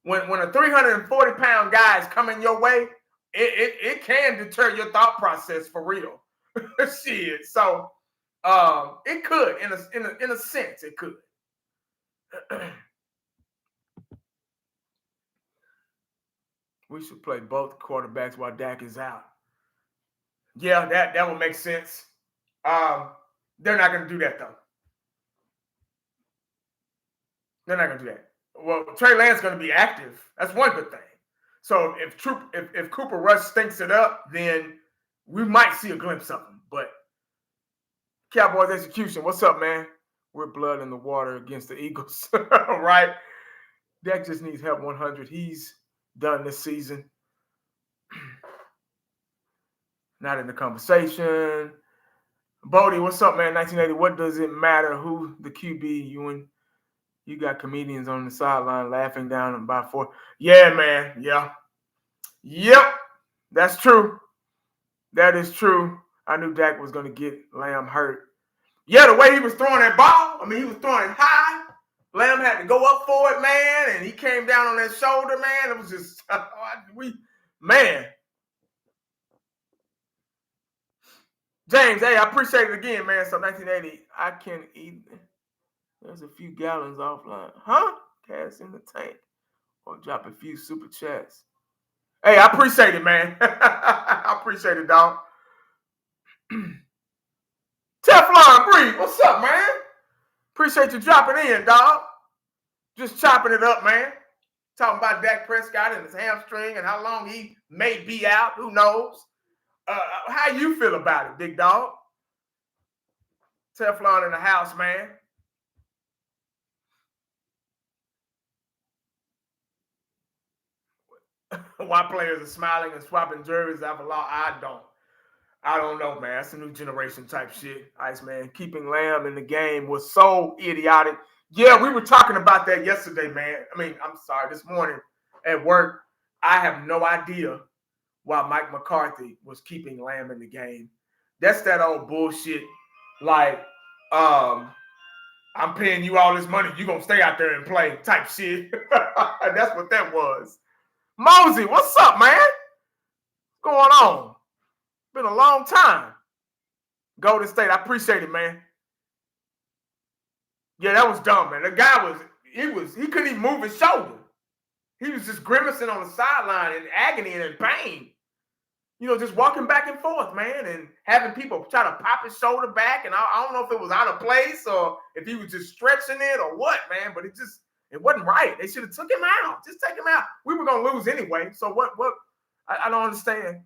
When a 340-pound guy is coming your way, it can deter your thought process for real. Shit. So it could, in a sense, it could. We should play both quarterbacks while Dak is out. Yeah, that would make sense. They're not going to do that, though. They're not going to do that. Well, Trey Lance is going to be active. That's one good thing. So if Cooper Rush stinks it up, then we might see a glimpse of him. But Cowboys execution, what's up, man? We're blood in the water against the Eagles, right? Dak just needs help 100. He's done this season. Not in the conversation. Bodie, what's up, man? 1980, what does it matter who the QB you got comedians on the sideline laughing down about 4. Yeah, man. Yeah. Yep. That's true. That is true. I knew Dak was going to get Lamb hurt. Yeah, the way he was throwing that ball, I mean, he was throwing it high. Lamb had to go up for it, man, and he came down on that shoulder, man. It was just, man. James, hey, I appreciate it again, man. So 1980, I can eat. There's a few gallons offline. Huh? Cash in the tank. Or drop a few super chats. Hey, I appreciate it, man. I appreciate it, dog. Teflon Breed, what's up, man? Appreciate you dropping in, dog. Just chopping it up, man. Talking about Dak Prescott and his hamstring and how long he may be out. Who knows? How you feel about it, big dog? Teflon in the house, man. Why players are smiling and swapping jerseys after law? I don't. I don't know, man. That's a new generation type shit. Iceman, keeping Lamb in the game was so idiotic. Yeah, we were talking about that yesterday, man. I mean, I'm sorry, this morning at work. I have no idea why Mike McCarthy was keeping Lamb in the game. That's that old bullshit. Like, I'm paying you all this money. You gonna stay out there and play type shit. That's what that was. Mosey, what's up, man? What's going on? Been a long time. Golden State, I appreciate it, man. Yeah, that was dumb, man. The guy he couldn't even move his shoulder. He was just grimacing on the sideline in agony and in pain. You know, just walking back and forth, man, and having people try to pop his shoulder back. And I don't know if it was out of place or if he was just stretching it or what, man, but it wasn't right. They should have took him out. Just take him out. We were going to lose anyway. So what I don't understand.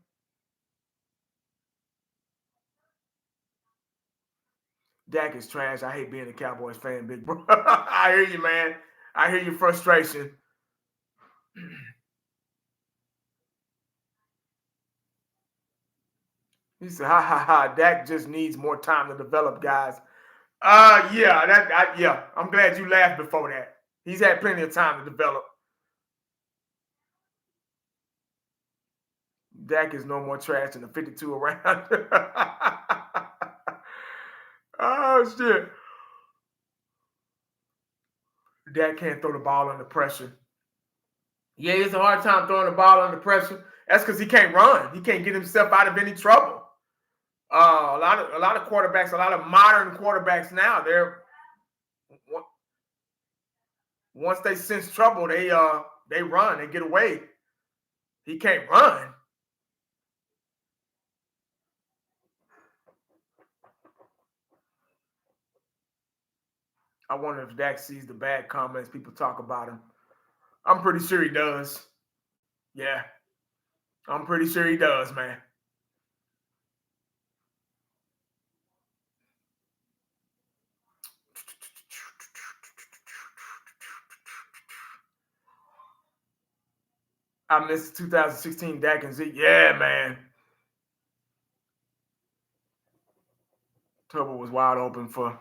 Dak is trash. I hate being a Cowboys fan, big bro. I hear you, man. I hear your frustration. He said, ha, ha, ha. Dak just needs more time to develop, guys. Yeah. I'm glad you laughed before that. He's had plenty of time to develop. Dak is no more trash than the 52 around. Oh, shit. Dak can't throw the ball under pressure. Yeah, it's a hard time throwing the ball under pressure. That's because he can't run. He can't get himself out of any trouble. A lot of quarterbacks, a lot of modern quarterbacks now, once they sense trouble, they run, they get away. He can't run. I wonder if Dak sees the bad comments people talk about him. I'm pretty sure he does. Yeah. I'm pretty sure he does, man. I missed 2016 Dak and Zeke. Yeah, man. Turbo was wide open for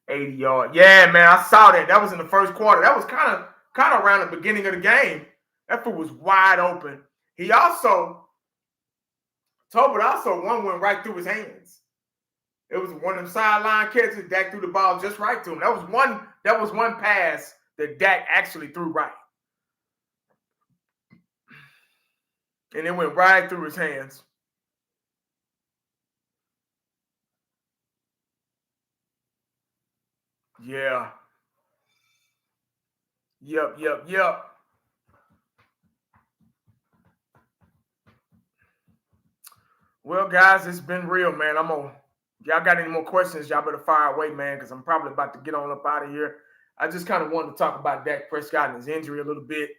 80 yards. Yeah, man, I saw that. That was in the first quarter. That was kind of around the beginning of the game. That foot was wide open. Tobin also one went right through his hands. It was one of them sideline catches. Dak threw the ball just right to him. That was one pass that Dak actually threw right. And it went right through his hands. Yeah. Yep. Well, guys, it's been real, man. Y'all got any more questions, y'all better fire away, man, because I'm probably about to get on up out of here. I just kind of wanted to talk about Dak Prescott and his injury a little bit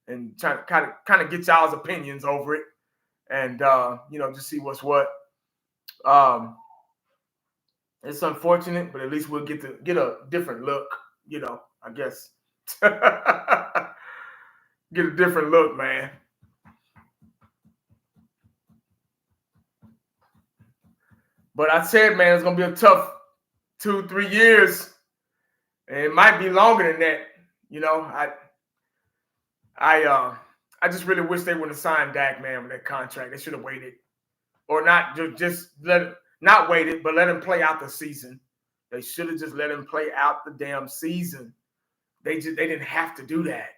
and try to kind of get y'all's opinions over it and, just see what's what. It's unfortunate, but at least we'll get a different look, I guess. Get a different look, man. But I said, man, it's going to be a tough 2-3 years. And it might be longer than that. I just really wish they wouldn't have signed Dak, man, with that contract. They should have waited. Or not just not waited, but let him play out the season. They should have just let him play out the damn season. They didn't have to do that.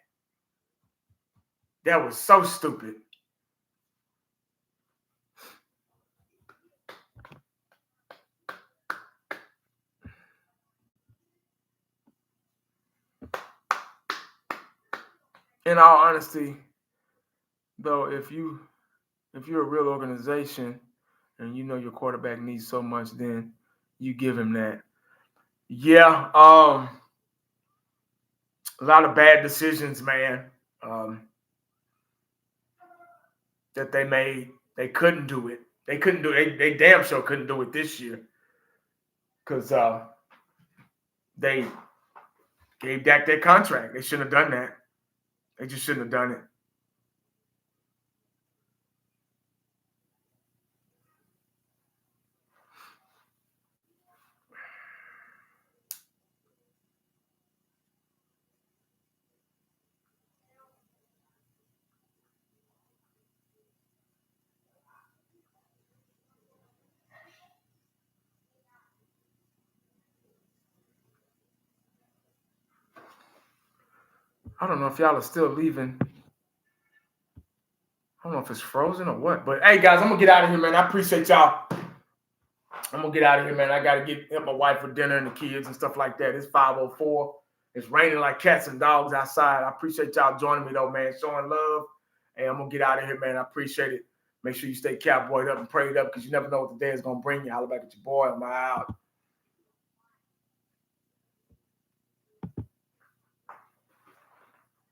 That was so stupid. In all honesty, though, if you're a real organization and you know your quarterback needs so much, then you give him that. Yeah, a lot of bad decisions, man, that they made. They couldn't do it. They damn sure couldn't do it this year because they gave Dak that contract. They shouldn't have done that. They just shouldn't have done it. I don't know if y'all are still leaving. I don't know if it's frozen or what. But, hey, guys, I'm going to get out of here, man. I appreciate y'all. I'm going to get out of here, man. I got to help my wife for dinner and the kids and stuff like that. It's 5:04. It's raining like cats and dogs outside. I appreciate y'all joining me, though, man, showing love. And I'm going to get out of here, man. I appreciate it. Make sure you stay cowboyed up and prayed up because you never know what the day is going to bring you. Holla back at your boy. I'm out.